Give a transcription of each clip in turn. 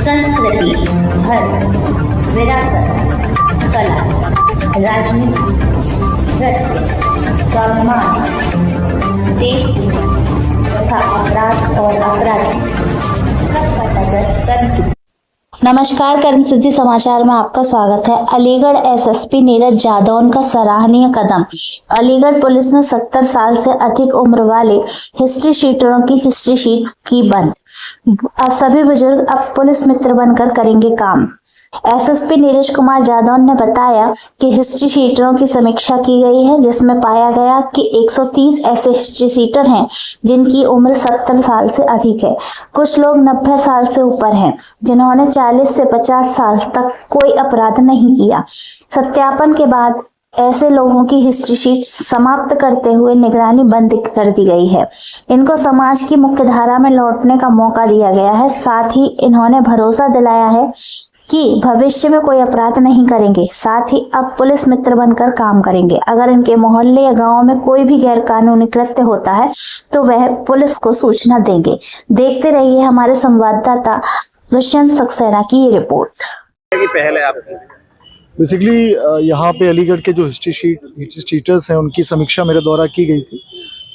संस्कृति, धर्म, विरासत, कला, राजनीति, नृत्य, स्वाभिमान, देश तथा अपराध और अपराधी सबका नजर कर्म। नमस्कार, कर्म सिद्धि समाचार में आपका स्वागत है। अलीगढ़ एसएसपी नीरज जादौन का सराहनीय कदम। अलीगढ़ पुलिस ने 70 साल से अधिक उम्र वाले हिस्ट्री शीटरों की हिस्ट्री शीट की बंद। अब सभी बुजुर्ग अब पुलिस मित्र बनकर करेंगे काम। एसएसपी नीरज कुमार जादौन ने बताया कि हिस्ट्री शीटरों की समीक्षा की गई है, जिसमें पाया गया कि 130 ऐसे हिस्ट्री शीटर हैं जिनकी उम्र 70 साल से अधिक है। कुछ लोग 90 साल से ऊपर हैं जिन्होंने 40 से 50 साल तक कोई अपराध नहीं किया। सत्यापन के बाद ऐसे लोगों की हिस्ट्री शीट समाप्त करते हुए निगरानी बंद कर दी गई है। इनको समाज की मुख्य धारा में लौटने का मौका दिया गया है। साथ ही इन्होंने भरोसा दिलाया है कि भविष्य में कोई अपराध नहीं करेंगे। साथ ही अब पुलिस मित्र बनकर काम करेंगे। अगर इनके मोहल्ले या गांव में कोई भी गैर कानूनी कृत्य होता है तो वह पुलिस को सूचना देंगे। देखते रहिए हमारे संवाददाता दुष्यंत सक्सेना की ये रिपोर्ट। पहले आपकी बेसिकली यहाँ पे अलीगढ़ के जो हिस्ट्री शीटर्स हैं उनकी समीक्षा मेरे द्वारा की गई थी।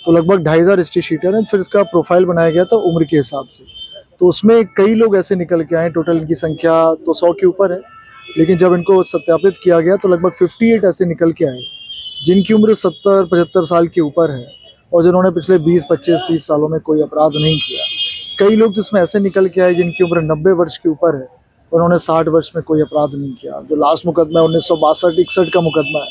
तो लगभग 2500 हिस्ट्री शीटर हैं। फिर इसका प्रोफाइल बनाया गया था उम्र के हिसाब से। तो उसमें कई लोग ऐसे निकल के आए। टोटल इनकी संख्या तो 100 के ऊपर है, लेकिन जब इनको सत्यापित किया गया तो लगभग 58 ऐसे निकल के आए जिनकी उम्र 70-75 साल के ऊपर है और जिन्होंने पिछले 20, 25, 30 सालों में कोई अपराध नहीं किया। कई लोग तो इसमें ऐसे निकल के आए जिनकी उम्र 90 वर्ष के ऊपर है, उन्होंने 60 वर्ष में कोई अपराध नहीं किया। जो लास्ट मुकदमा है 1962-61 का मुकदमा है,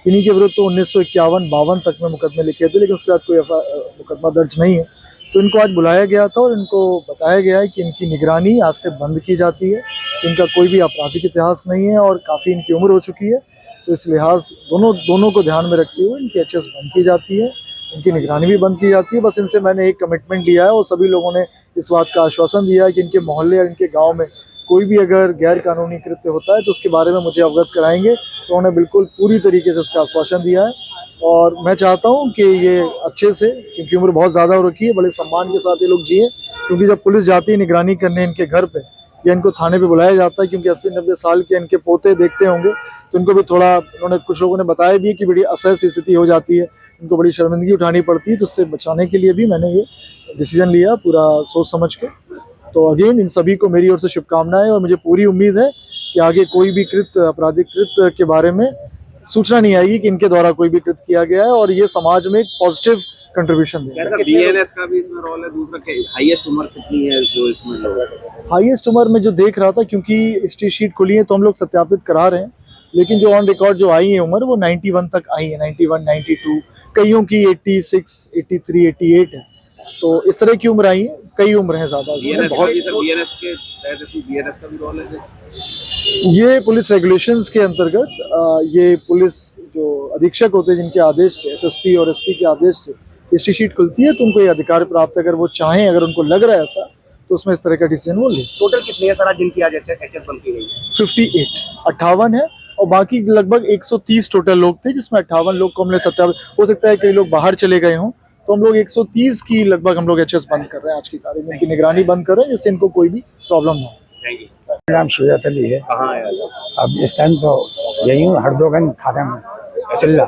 इन्हीं के विरुद्ध तो 1951-52 तक में मुकदमे लिखे थे, लेकिन उसके बाद कोई मुकदमा दर्ज नहीं है। तो इनको आज बुलाया गया था और इनको बताया गया है कि इनकी निगरानी आज से बंद की जाती है। इनका कोई भी आपराधिक इतिहास नहीं है और काफ़ी इनकी उम्र हो चुकी है। तो इस लिहाज दोनों को ध्यान में रखते हुए इनकी एचएस बंद की जाती है, इनकी निगरानी भी बंद की जाती है। बस इनसे मैंने एक कमिटमेंट लिया है और सभी लोगों ने इस बात का आश्वासन दिया है कि इनके मोहल्ले या इनके गाँव में कोई भी अगर गैर कानूनी कृत्य होता है तो उसके बारे में मुझे अवगत कराएंगे। तो उन्होंने बिल्कुल पूरी तरीके से इसका आश्वासन दिया है और मैं चाहता हूं कि ये अच्छे से, क्योंकि उम्र बहुत ज़्यादा हो रखी है, बड़े सम्मान के साथ ये लोग जिए। क्योंकि जब पुलिस जाती है निगरानी करने इनके घर पे या इनको थाने पे बुलाया जाता है, क्योंकि 80-90 साल के इनके पोते देखते होंगे, तो इनको भी थोड़ा, उन्होंने कुछ लोगों ने बताया भी कि बड़ी असहज स्थिति हो जाती है, इनको बड़ी शर्मिंदगी उठानी पड़ती है। तो उससे बचाने के लिए भी मैंने ये डिसीजन लिया पूरा सोच समझ के। तो अगेन इन सभी को मेरी ओर से शुभकामनाएं और मुझे पूरी उम्मीद है कि आगे कोई भी आपराधिक कृत्य के बारे में सूचना नहीं आएगी कि इनके द्वारा कोई भी कृत्य किया गया है और ये समाज में एक पॉजिटिव कंट्रीब्यूशन देगा। बीएनएस का भी इसमें रोल है। दूसरा हाईएस्ट उम्र कितनी है जो इसमें लोग? हाईएस्ट उम्र में जो देख रहा था, क्योंकि हिस्ट्री शीट खुली है तो हम लोग सत्यापित करा रहे हैं, लेकिन जो ऑन रिकॉर्ड जो आई है उम्र वो 91 तक आई है, 91, 92, कईयों की 86, 83, 88 है। तो इस तरह की उम्र आई है, कई उम्र है ज़्यादा। बहुत बीएनएस का भी रोल है। ये पुलिस रेगुलेशंस के अंतर्गत ये पुलिस जो अधीक्षक होते हैं जिनके आदेश से, एसएसपी और एसपी के आदेश से हिस्ट्री शीट खुलती है, तो उनको ये अधिकार प्राप्त है। अगर वो चाहें, अगर उनको लग रहा है ऐसा, तो उसमें इस तरह का डिसीजन वो ले। टोटल कितनी है सर जिनकी आज एचएस बंद की गई है? 58 है और बाकी लगभग 130 टोटल लोग थे, जिसमें 58 लोग को हमने सत्यापित, हो सकता है कई लोग बाहर चले गए हों, तो हम लोग 130 की लगभग हम लोग एचएस बंद कर रहे हैं आज की तारीख में। इनकी निगरानी बंद कर रहे हैं जिससे इनको कोई भी प्रॉब्लम ना हो। Thank you. मेरा नाम शुजात अली है। कहाँ है अब इस टाइम तो यही हूँ, हरदोगंज थाने में, चिल्ला।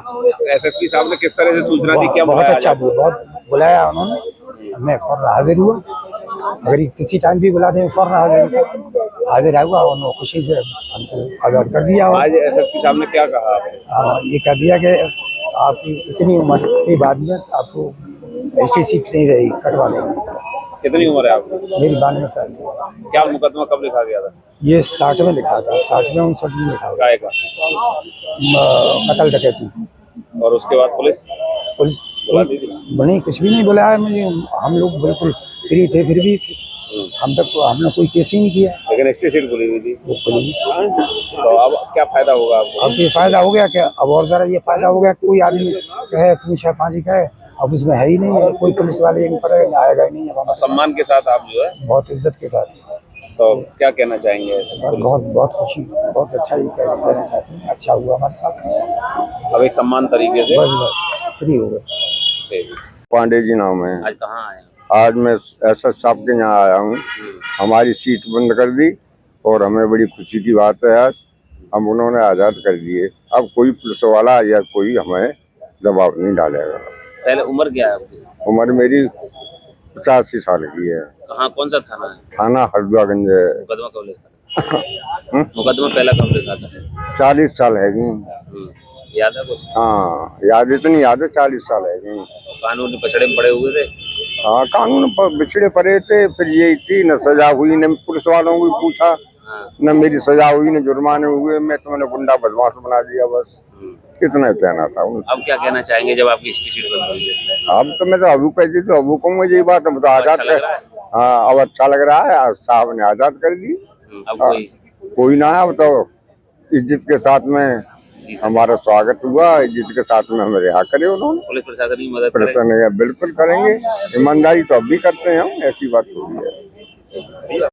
एसएसपी साहब ने किस तरह से सूचना दी? क्या बहुत अच्छा दिया, बहुत बुलाया उन्होंने, मैं फौरन हाजिर हुआ। अगर किसी टाइम भी बुला दें फौरन हाजिर हुआ। उन्होंने खुशी से हमको आज़ाद कर दिया। आज एसएसपी साहब ने क्या कहा? ये कह दिया कि आपकी इतनी उम्र के बाद में आपको हिस्ट्री शीट नहीं रही, कटवा देंगे। कितनी उम्र है आपकी? मेरी 92 साल। क्या मुकदमा कब लिखा गया था? ये 60 में लिखा था, 60 में 59 में लिखा था। काय का? कत्ल डकैती। और उसके बाद पुलिस नहीं, कुछ भी नहीं बुलाया मुझे। हम लोग बिल्कुल फ्री थे, फिर भी हमने कोई केस ही नहीं किया। लेकिन हिस्ट्री शीट खुली हुई थी। वो खुली। तो अब क्या फायदा होगा आपको? अब ये फायदा हो गया क्या? अब और जरा ये फायदा हो गया, कोई आदमी कहे पूछा पाजी कहे, अब उसमें है ही नहीं, कोई पुलिस वाले इन पर आएगा ही नहीं। अब सम्मान के साथ आप जो है, बहुत इज्जत के साथ। तो क्या कहना चाहेंगे? बहुत खुशी, बहुत अच्छा ही कहना चाहते हैं। अच्छा हुआ हमारे साथ। अब एक सम्मान तरीके से बस फ्री हो गए। पांडे जी नाम है। आज कहाँ आए? आज मैं एसएस साहब के यहाँ आया हूँ। हमारी सीट बंद कर दी और हमें बड़ी खुशी की बात है आज हम उन्होंने आज़ाद कर दिए। अब कोई पुलिस वाला या कोई हमें दबाव नहीं डालेगा। पहले उम्र क्या है आपकी? उम्र मेरी 85 साल की है। कहाँ, कौन सा थाना है? थाना हल्द्वागंज है। मुकदमा कब लिखा? मुकदमा पहला कब लिखा था? 40 साल है। याद है कुछ? हाँ याद, इतनी याद है, 40 साल है। कानूनी पछड़े में पड़े हुए थे? हाँ कानून पर बिछड़े पड़े थे, फिर यही थी न सजा हुई, न पुलिस वालों को पूछा, हाँ। न मेरी सजा हुई, न जुर्माने हुए। मैं तो मैंने गुंडा बदमाश बना दिया बस, इतना कहना था उनसे। अब क्या कहना चाहेंगे जब आपकी हिस्ट्री शीट बन गई है? अब तो मैं तो अबू कहती तो अबू कहूँगा यही बात, अब तो आजाद अच्छा लग कर। रहा है? हाँ अब अच्छा लग रहा है, आज साहब ने आजाद कर दी। अब कोई ना है, अब तो इज्जत के साथ में हमारा स्वागत हुआ, इज्जत के साथ में हमें रिहा करे उन्होंने। पुलिस प्रशासन की मदद करे? प्रशासन बिल्कुल करेंगे, ईमानदारी तो अब भी करते हैं हम, ऐसी बात थोड़ी है।